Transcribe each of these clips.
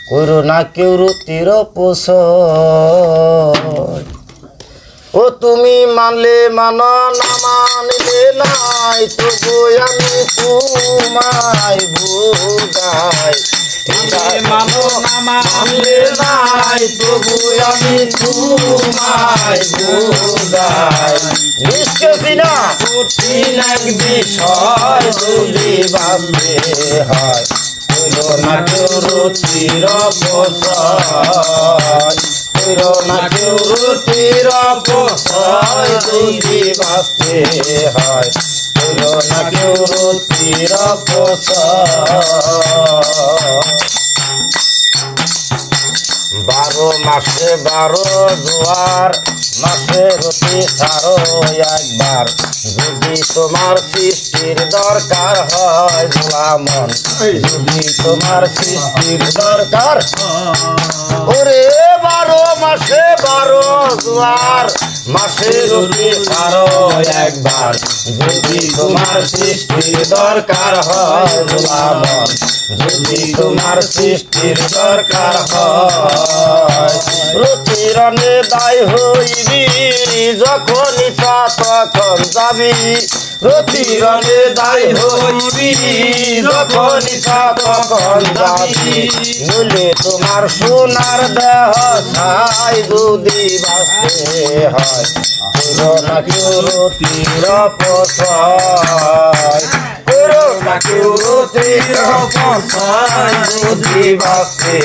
কইরো না কেউ রুতির অপচয়। ও তুমি মানলে মানো না মানলে নাই, তবু আমি তোমায় বুঝাই। মানো না মানলে নাই, তবু আমি তোমায় বুঝাই। নিষ্কৃতি না কঠিন এক বিষয়, যদি ভাবতে হয় কইরো না কেউ রুচির অপচয়। কইরো না কেউ রুচির অপচয়, যদি ভাবতে হয় কইরো না কেউ রুচির অপচয়। 12 মাসে 12 জোয়ার, মাসে রতি ছাড়ো একবার। যদি তোমার সৃষ্টির দরকার হয় গোলামন, যদি তোমার সৃষ্টির দরকার, ওরে 12 মাসে 12 জোয়ার, মাসে রতি ছাড়ো একবার। যদি তোমার সৃষ্টির দরকার হয় গোলামন, যদি তোমার সৃষ্টির দরকার হয়। প্রতিরণে দায় হইবি, যখন ইচ্ছা তখন যাবি। প্রতিরণে দায় হইবি, যখন ইচ্ছা তখন যাবি। নইলে তোমার সোনার দেহ ছাই, যদি বাঁচতে হয় কইরো না কেউ রতির অপচয়। কইরো না কেউ রতির অপচয়, যদি বাঁচতে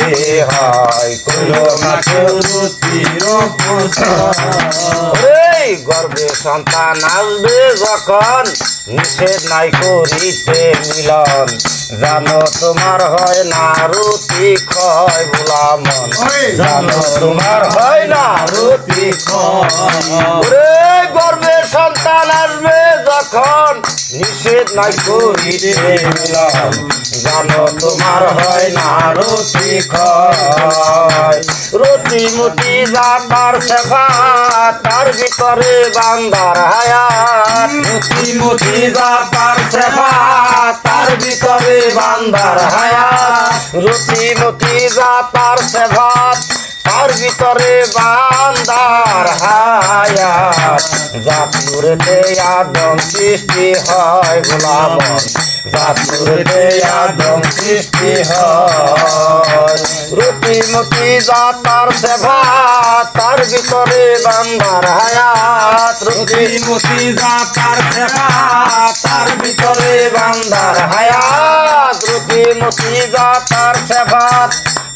হয় কইরো না কেউ রতির অপচয়। গর্ভে সন্তান আসবে যখন, নিষেধ নাই করিতে মিলন। জানো তোমার হয় না রুতি ক্ষয় গোলামন, জানো তোমার হয় না রুতি ক্ষয়। গর্ভে সন্তান আসবে যখন, নিষেধ নাই করিতে মিলন। জানো তোমার হয় না রুতি ক্ষয়। রতি মুতি যা তার সেবা, তার ভিতরে বান্দার হায়াত। রতি মুতি যা তার সেবা, তার ভিতরে বান্দার হায়াত। রতি মুতি যা তার সেবা, তার ভিতরে বান্দার হায়াত। জাতুরেতে আদম সৃষ্টি হয় গোলামন, জাতুরেতে আদম সৃষ্টি হয়। রতিমতি যা তার সেবা, তার ভিতরে বান্দার হায়াত। রতিমতি যা তার সেবা, তার ভিতরে বান্দার হায়াত। রতিমতি যা তার সেবা,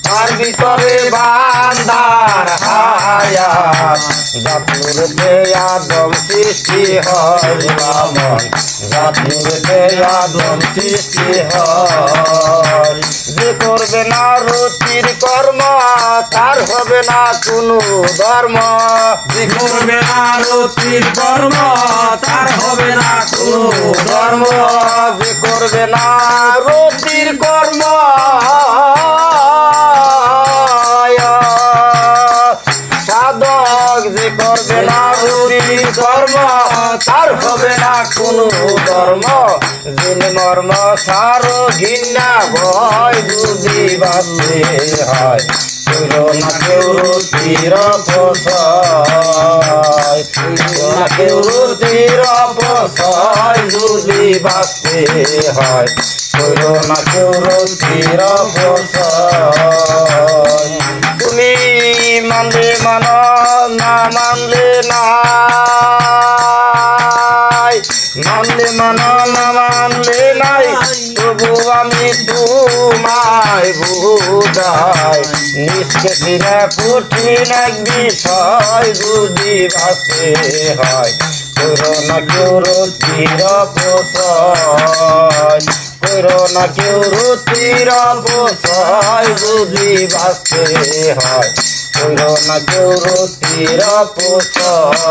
তার ভিতরে বান্দার হায়াত। জাতুরেতে আদম সৃষ্টি হয় গোলামন, জাতুরেতে আদম সৃষ্টি হয়। যে করবে না রতির কর্ম, তার হবে না কোনো ধর্ম। যে করবে না রতির কর্ম, তার হবে না কোনো ধর্ম। যে করবে না রতির কর্ম, সাধক যে করবে না রতির কর্ম, তার হবে না কোনো ধর্ম। জিন মর্ম সারো ঘৃণা ভয়, যদি বাঁচতে হয় কইরো না কেউ রতির অপচয়। কইরো না কেউ রতির অপচয়, যদি বাঁচতে হয় কইরো না কেউ রতির অপচয়। তুমি মানলে মানো না মানলে নাই, মানলে মানো না মানলে নাই, তবু আমি তোমায় বুঝাই। নিষ্কৃতি না কঠিন এক বিষয়, যদি বাঁচতে হয় কইরো না কেউ রতির অপচয়। কইরো না কেউ রতির অপচয়, যদি বাঁচতে হয় কইরো না কেউ রতির অপচয়।